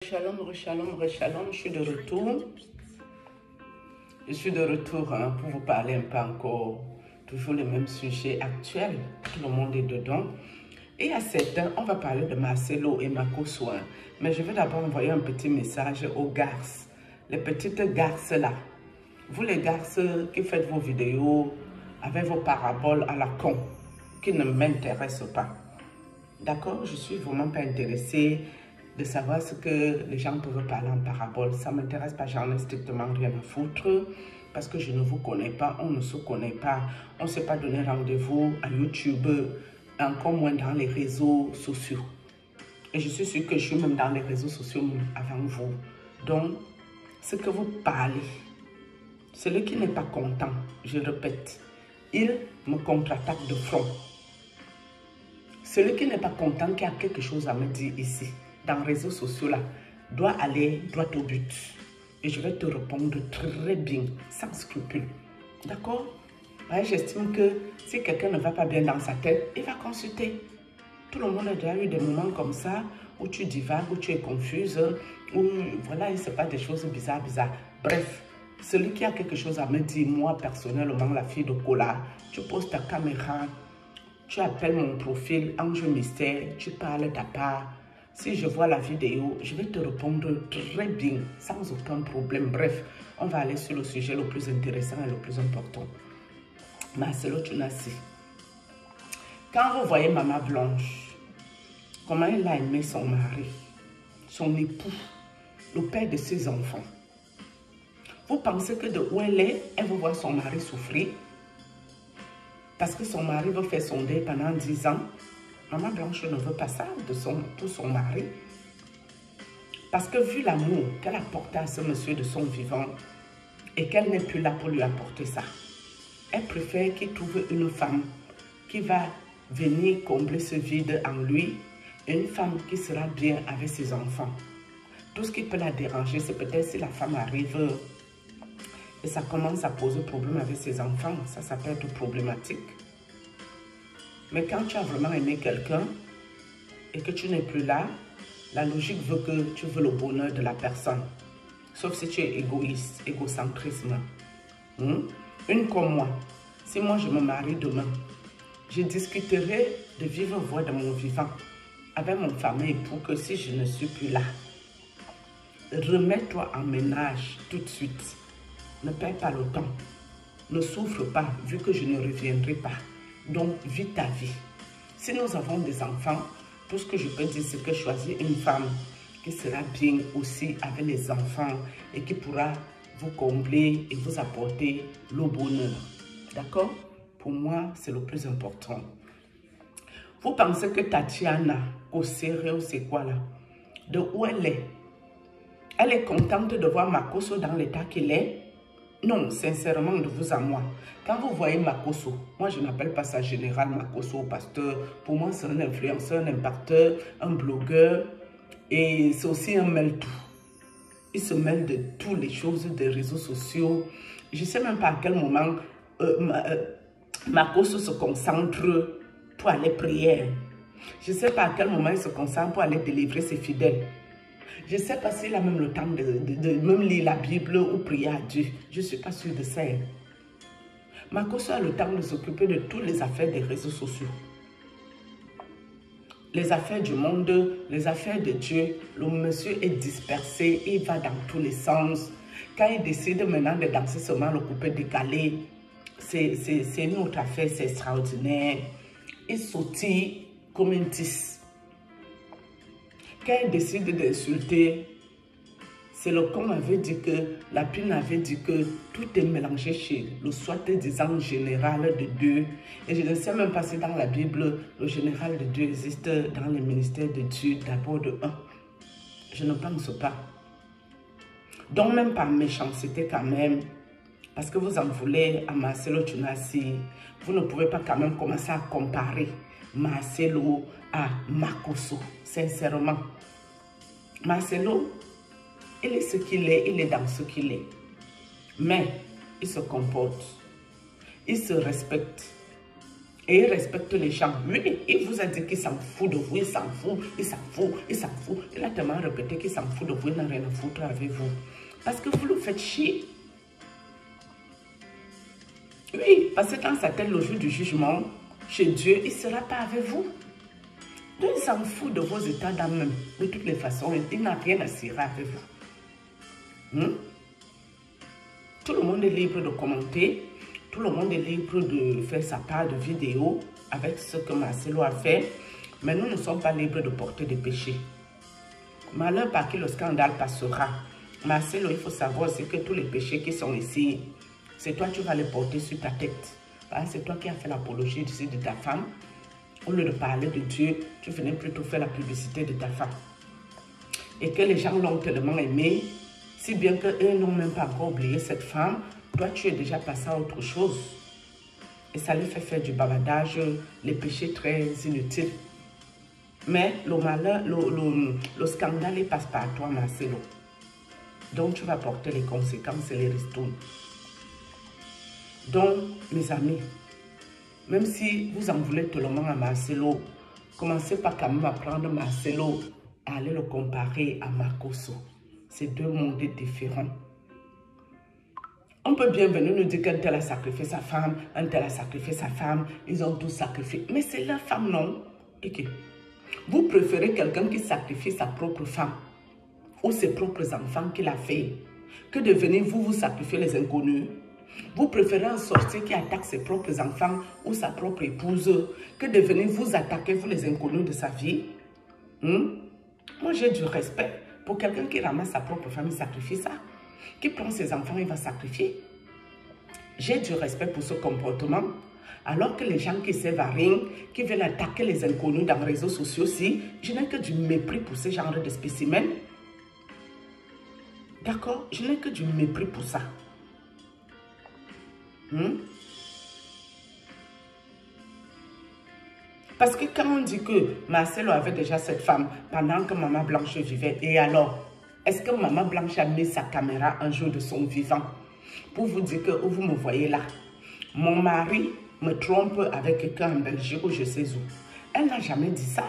Shalom, shalom, shalom, je suis de retour. Je suis de retour pour vous parler un peu encore, toujours le même sujet actuel. Tout le monde est dedans. Et à 7 ans, on va parler de Marcelo et Makosso. Mais je vais d'abord envoyer un petit message aux garces. Les petites garces là. Vous les garces qui faites vos vidéos avec vos paraboles à la con, qui ne m'intéressent pas. D'accord? Je suis vraiment pas intéressée de savoir ce que les gens peuvent parler en parabole. Ça ne m'intéresse pas, j'en ai strictement rien à foutre parce que je ne vous connais pas, on ne se connaît pas, on ne s'est pas donné rendez-vous à YouTube, encore moins dans les réseaux sociaux. Et je suis sûre que je suis même dans les réseaux sociaux avant vous. Donc, ce que vous parlez, celui qui n'est pas content, je répète, il me contre-attaque de front. Celui qui n'est pas content, qui a quelque chose à me dire ici, dans les réseaux sociaux là, doit aller droit au but. Et je vais te répondre très bien, sans scrupule. D'accord? Ouais, j'estime que si quelqu'un ne va pas bien dans sa tête, il va consulter. Tout le monde a déjà eu des moments comme ça, où tu divagues, où tu es confuse, où voilà, il ne se passe des choses bizarres. Bref, celui qui a quelque chose à me dire, moi personnellement, la fille de Cola, tu poses ta caméra, tu appelles mon profil Ange Mystère, tu parles ta part. Si je vois la vidéo, je vais te répondre très bien, sans aucun problème. Bref, on va aller sur le sujet le plus intéressant et le plus important. Marcelo Tunasi. Quand vous voyez Maman Blanche, comment elle a aimé son mari, son époux, le père de ses enfants. Vous pensez que de où elle veut voir son mari souffrir? Parce que son mari veut faire son deuil pendant 10 ans. Maman Blanche ne veut pas ça pour son mari. Parce que vu l'amour qu'elle a porté à ce monsieur de son vivant et qu'elle n'est plus là pour lui apporter ça, elle préfère qu'il trouve une femme qui va venir combler ce vide en lui et une femme qui sera bien avec ses enfants. Tout ce qui peut la déranger, c'est peut-être si la femme arrive et ça commence à poser problème avec ses enfants. Ça peut être problématique. Mais quand tu as vraiment aimé quelqu'un et que tu n'es plus là, la logique veut que tu veux le bonheur de la personne. Sauf si tu es égoïste, égocentrisme. Une comme moi. Si moi je me marie demain, je discuterai de vive voix de mon vivant avec mon famille pour que si je ne suis plus là, remets-toi en ménage tout de suite. Ne perds pas le temps. Ne souffre pas vu que je ne reviendrai pas. Donc, vis ta vie. Si nous avons des enfants, tout ce que je peux dire, c'est que choisis une femme qui sera bien aussi avec les enfants et qui pourra vous combler et vous apporter le bonheur. D'accord? Pour moi, c'est le plus important. Vous pensez que Tatiana, Kosere, c'est quoi là? De où elle est? Elle est contente de voir Makosso dans l'état qu'il est? Non, sincèrement, de vous à moi. Quand vous voyez Makosso, moi je n'appelle pas ça général Makosso, pasteur. Pour moi, c'est un influenceur, un impacteur, un blogueur. Et c'est aussi un mêle-tout. Il se mêle de toutes les choses des réseaux sociaux. Je ne sais même pas à quel moment Makosso se concentre pour aller prier. Je ne sais pas à quel moment il se concentre pour aller délivrer ses fidèles. Je ne sais pas s'il a même le temps de même lire la Bible ou prier à Dieu. Je ne suis pas sûre de ça. Makosso a le temps de s'occuper de toutes les affaires des réseaux sociaux. Les affaires du monde, les affaires de Dieu. Le monsieur est dispersé, il va dans tous les sens. Quand il décide maintenant de danser seulement le coupé décalé, c'est une autre affaire, c'est extraordinaire. Il sautille comme un tis. Quand il décide d'insulter, c'est le con avait dit que, la pine avait dit que tout est mélangé chez le soi-disant général de Dieu. Et je ne sais même pas si dans la Bible, le général de Dieu existe dans le ministère de Dieu, d'abord de un. Je ne pense pas. Donc même par méchanceté quand même, parce que vous en voulez à Marcelo Tunasi, vous ne pouvez pas quand même commencer à comparer Marcelo à Makosso, sincèrement. Marcelo, il est ce qu'il est, il est dans ce qu'il est. Mais il se comporte, il se respecte. Et il respecte les gens. Oui, il vous a dit qu'il s'en fout de vous, il s'en fout, il s'en fout, il s'en fout. Il a tellement répété qu'il s'en fout de vous, il n'a rien à foutre avec vous. Parce que vous le faites chier. Oui, parce que quand ça t'aide le jour du jugement, chez Dieu, il ne sera pas avec vous. Donc, il s'en fout de vos états d'âme même. De toutes les façons, il n'a rien à cirer avec vous. Tout le monde est libre de commenter. Tout le monde est libre de faire sa part de vidéo avec ce que Marcelo a fait. Mais nous ne sommes pas libres de porter des péchés. Malheur par qui le scandale passera. Marcelo, il faut savoir aussi que tous les péchés qui sont ici, c'est toi qui vas les porter sur ta tête. C'est toi qui as fait l'apologie de ta femme. Au lieu de parler de Dieu, tu venais plutôt faire la publicité de ta femme. Et que les gens l'ont tellement aimé, si bien qu'eux n'ont même pas encore oublié cette femme, toi tu es déjà passé à autre chose. Et ça lui fait faire du bavardage, les péchés très inutiles. Mais le malheur, le scandale, il passe par toi, Marcelo. Donc tu vas porter les conséquences et les ristournes. Donc, mes amis, même si vous en voulez tellement à Marcelo, commencez par quand même à prendre Marcelo et aller le comparer à Marcoso. C'est deux mondes différents. On peut bien venir nous dire qu'un tel a sacrifié sa femme, un tel a sacrifié sa femme, ils ont tous sacrifié. Mais c'est leur femme, non? Okay. Vous préférez quelqu'un qui sacrifie sa propre femme ou ses propres enfants qu'il a fait que de venir vous sacrifier les inconnus. Vous préférez un sorcier qui attaque ses propres enfants ou sa propre épouse que de venir vous attaquer, vous les inconnus de sa vie. Moi, j'ai du respect pour quelqu'un qui ramasse sa propre femme, il sacrifie ça. Qui prend ses enfants, il va sacrifier. J'ai du respect pour ce comportement. Alors que les gens qui servent à rien, qui veulent attaquer les inconnus dans les réseaux sociaux aussi, je n'ai que du mépris pour ce genre de spécimens. D'accord? Je n'ai que du mépris pour ça. Parce que quand on dit que Marcelo avait déjà cette femme pendant que Maman Blanche vivait, et alors, est-ce que Maman Blanche a mis sa caméra un jour de son vivant pour vous dire que vous me voyez là, mon mari me trompe avec quelqu'un en Belgique ou je sais où? Elle n'a jamais dit ça.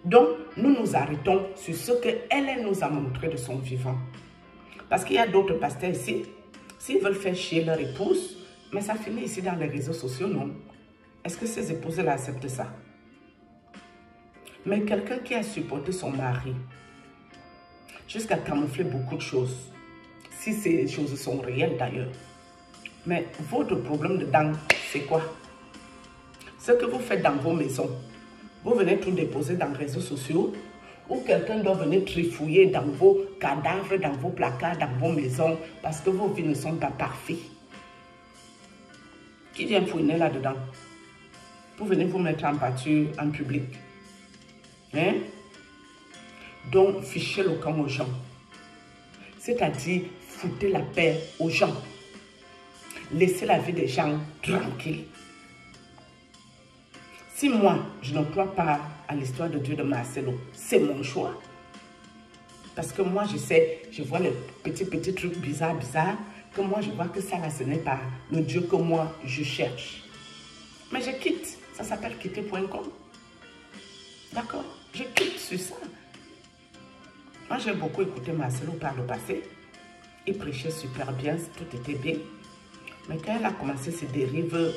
Donc, nous nous arrêtons sur ce qu'elle nous a montré de son vivant. Parce qu'il y a d'autres pasteurs ici, s'ils veulent faire chier leur épouse, mais ça finit ici dans les réseaux sociaux, non? Est-ce que ces épouses-là acceptent ça? Mais quelqu'un qui a supporté son mari jusqu'à camoufler beaucoup de choses, si ces choses sont réelles d'ailleurs. Mais votre problème dedans, c'est quoi? Ce que vous faites dans vos maisons, vous venez tout déposer dans les réseaux sociaux, ou quelqu'un doit venir trifouiller dans vos cadavres, dans vos placards, dans vos maisons, parce que vos vies ne sont pas parfaites. Qui vient fouiner là-dedans? Pour venir vous mettre en pâture en public. Hein? Donc, fichez le camp aux gens. C'est-à-dire, foutez la paix aux gens. Laissez la vie des gens tranquille. Si moi, je ne crois pas à l'histoire de Dieu de Marcelo, c'est mon choix. Parce que moi, je sais, je vois les petits trucs bizarres, que moi, je vois que ça, là, ce n'est pas le Dieu que moi, je cherche. Mais je quitte. Ça s'appelle quitter.com. D'accord? Je quitte sur ça. Moi, j'ai beaucoup écouté Marcelo par le passé. Il prêchait super bien, tout était bien. Mais quand elle a commencé ses dérives,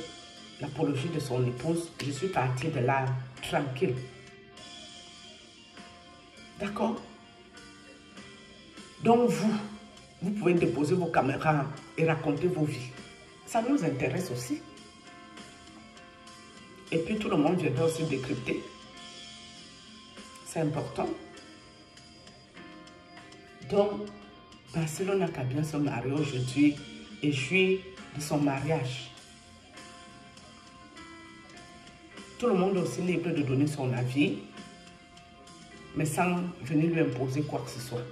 l'apologie de son épouse, je suis partie de là tranquille. D'accord? Donc vous pouvez déposer vos caméras et raconter vos vies. Ça nous intéresse aussi. Et puis tout le monde viendra aussi décrypter. C'est important. Donc, Marcelo n'a qu'à bien se marier aujourd'hui et jouir de son mariage. Tout le monde est aussi libre de donner son avis, mais sans venir lui imposer quoi que ce soit.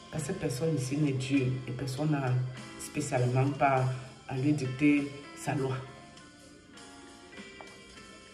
Parce que personne ici n'est Dieu et personne n'a spécialement pas à lui dicter sa loi.